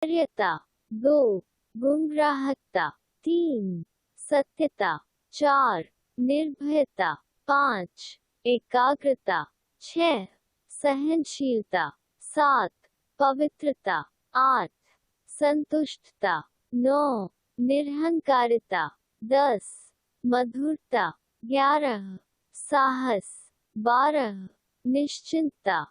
धैर्यता 2, गुमराहता 3, सत्यता 4, निर्भयता 5, एकाग्रता 6, सहनशीलता 7, पवित्रता 8, संतुष्टता 9, निरहंकारिता 10, मधुरता 11, साहस 12, निश्चिंतता।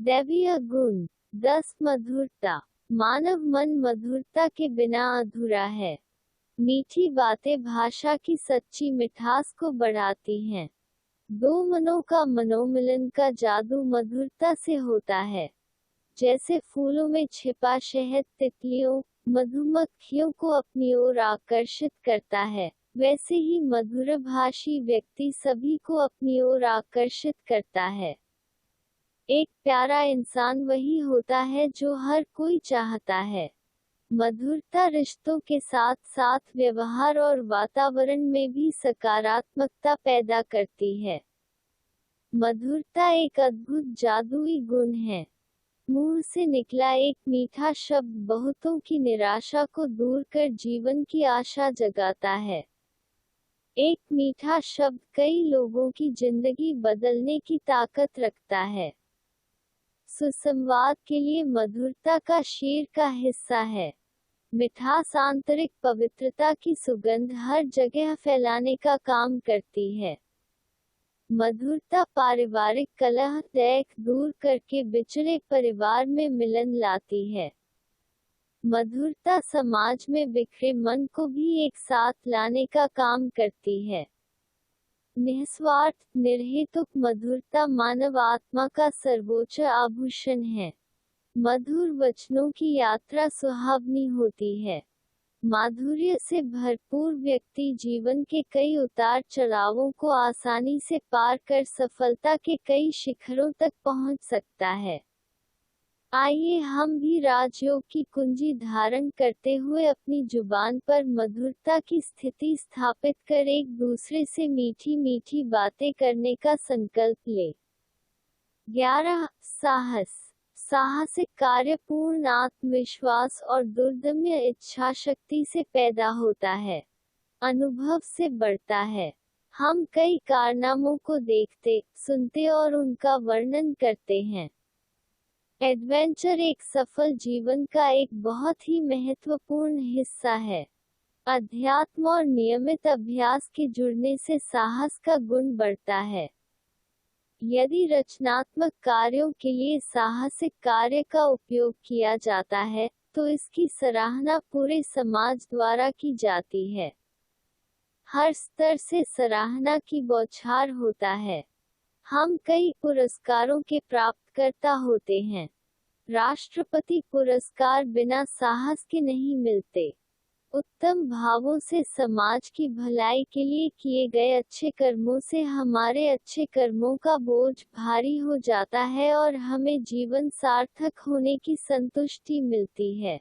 दैवीय गुण 10, मधुरता। मानव मन मधुरता के बिना अधूरा है। मीठी बातें भाषा की सच्ची मिठास को बढ़ाती हैं। दो मनों का मनोमिलन का जादू मधुरता से होता है। जैसे फूलों में छिपा शहद तितलियों, मधुमक्खियों को अपनी ओर आकर्षित करता है, वैसे ही मधुरभाषी व्यक्ति सभी को अपनी ओर आकर्षित करता है। एक प्यारा इंसान वही होता है जो हर कोई चाहता है। मधुरता रिश्तों के साथ साथ व्यवहार और वातावरण में भी सकारात्मकता पैदा करती है। मधुरता एक अद्भुत जादुई गुण है। मुंह से निकला एक मीठा शब्द बहुतों की निराशा को दूर कर जीवन की आशा जगाता है। एक मीठा शब्द कई लोगों की जिंदगी बदलने की ताकत रखता है। सुसंवाद के लिए मधुरता का शीर का हिस्सा है। मिठास आंतरिक पवित्रता की सुगंध हर जगह फैलाने का काम करती है। मधुरता पारिवारिक कलह दैख दूर करके बिछड़े परिवार में मिलन लाती है। मधुरता समाज में बिखरे मन को भी एक साथ लाने का काम करती है। निस्वार्थ निर्हेतुक मधुरता मानव आत्मा का सर्वोच्च आभूषण है। मधुर वचनों की यात्रा सुहावनी होती है। माधुर्य से भरपूर व्यक्ति जीवन के कई उतार चढ़ावों को आसानी से पार कर सफलता के कई शिखरों तक पहुंच सकता है। आइए हम भी राजयोग की कुंजी धारण करते हुए अपनी जुबान पर मधुरता की स्थिति स्थापित कर एक दूसरे से मीठी मीठी बातें करने का संकल्प ले। 11, साहस। साहसिक कार्य पूर्ण आत्मविश्वास और दुर्दम्य इच्छा शक्ति से पैदा होता है, अनुभव से बढ़ता है। हम कई कारनामों को देखते, सुनते और उनका वर्णन करते हैं। एडवेंचर एक सफल जीवन का एक बहुत ही महत्वपूर्ण हिस्सा है। अध्यात्म और नियमित अभ्यास के जुड़ने से साहस का गुण बढ़ता है। यदि रचनात्मक कार्यों के लिए साहसिक कार्य का उपयोग किया जाता है, तो इसकी सराहना पूरे समाज द्वारा की जाती है। हर स्तर से सराहना की बौछार होता है। हम कई पुरस्कारों के प्राप्तकर्ता होते हैं। राष्ट्रपति पुरस्कार बिना साहस के नहीं मिलते। उत्तम भावों से समाज की भलाई के लिए किए गए अच्छे कर्मों से हमारे अच्छे कर्मों का बोझ भारी हो जाता है और हमें जीवन सार्थक होने की संतुष्टि मिलती है।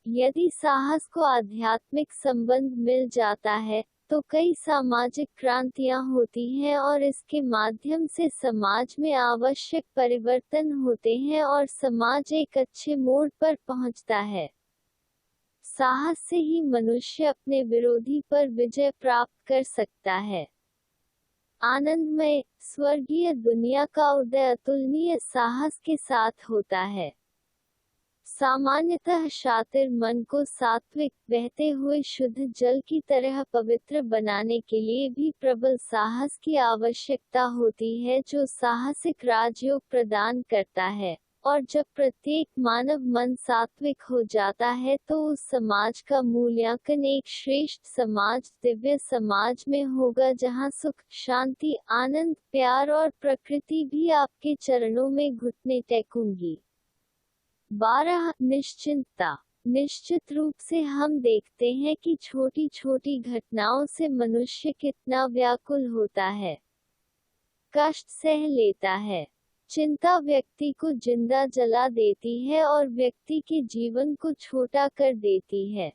यदि साहस को आध्यात्मिक संबंध मिल जाता है, तो कई सामाजिक क्रांतियां होती हैं और इसके माध्यम से समाज में आवश्यक परिवर्तन होते हैं और समाज एक अच्छे मोड़ पर पहुंचता है। साहस से ही मनुष्य अपने विरोधी पर विजय प्राप्त कर सकता है। आनंदमय स्वर्गीय दुनिया का उदय अतुलनीय साहस के साथ होता है। सामान्यतः शातिर मन को सात्विक बहते हुए शुद्ध जल की तरह पवित्र बनाने के लिए भी प्रबल साहस की आवश्यकता होती है, जो साहसिक राजयोग प्रदान करता है। और जब प्रत्येक मानव मन सात्विक हो जाता है तो उस समाज का मूल्यांकन एक श्रेष्ठ समाज, दिव्य समाज में होगा, जहां सुख, शांति, आनंद, प्यार और प्रकृति भी आपके चरणों में घुटने टेकूंगी। 12, निश्चिंतता। निश्चित रूप से हम देखते हैं कि छोटी छोटी घटनाओं से मनुष्य कितना व्याकुल होता है, कष्ट सह लेता है। चिंता व्यक्ति को जिंदा जला देती है और व्यक्ति के जीवन को छोटा कर देती है।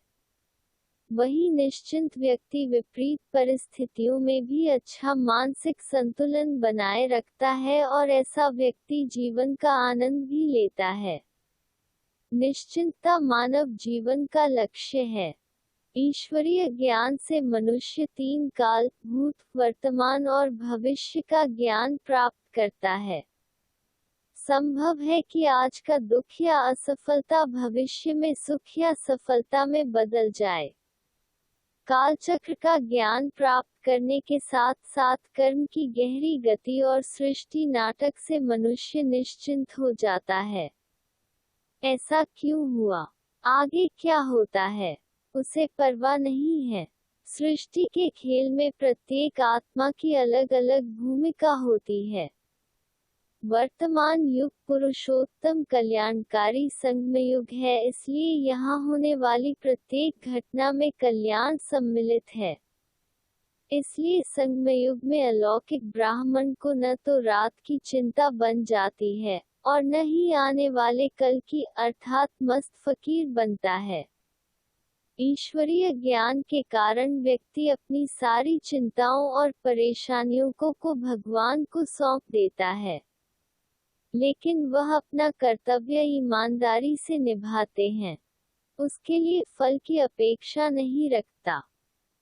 वही निश्चिंत व्यक्ति विपरीत परिस्थितियों में भी अच्छा मानसिक संतुलन बनाए रखता है और ऐसा व्यक्ति जीवन का आनंद भी लेता है। निश्चिंतता मानव जीवन का लक्ष्य है। ईश्वरीय ज्ञान से मनुष्य तीन काल, भूत, वर्तमान और भविष्य का ज्ञान प्राप्त करता है। संभव है कि आज का दुख या असफलता भविष्य में सुख या सफलता में बदल जाए। कालचक्र का ज्ञान प्राप्त करने के साथ साथ कर्म की गहरी गति और सृष्टि नाटक से मनुष्य निश्चिंत हो जाता है। ऐसा क्यों हुआ? आगे क्या होता है? उसे परवाह नहीं है। सृष्टि के खेल में प्रत्येक आत्मा की अलग अलग भूमिका होती है। वर्तमान युग पुरुषोत्तम कल्याणकारी संगमयुग है, इसलिए यहाँ होने वाली प्रत्येक घटना में कल्याण सम्मिलित है। इसलिए संगमयुग में अलौकिक ब्राह्मण को न तो रात की चिंता बन जाती है और न ही आने वाले कल की, अर्थात मस्त फकीर बनता है। ईश्वरीय ज्ञान के कारण व्यक्ति अपनी सारी चिंताओं और परेशानियों को भगवान को सौंप देता है, लेकिन वह अपना कर्तव्य ईमानदारी से निभाते हैं। उसके लिए फल की अपेक्षा नहीं रखता।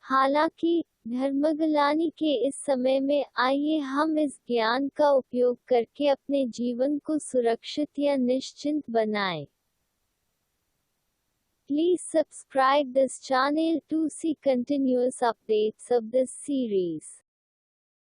हालांकि धर्मग्लानि के इस समय में आइए हम इस ज्ञान का उपयोग करके अपने जीवन को सुरक्षित या निश्चिंत बनाएं। Please subscribe this channel to see continuous updates of this series.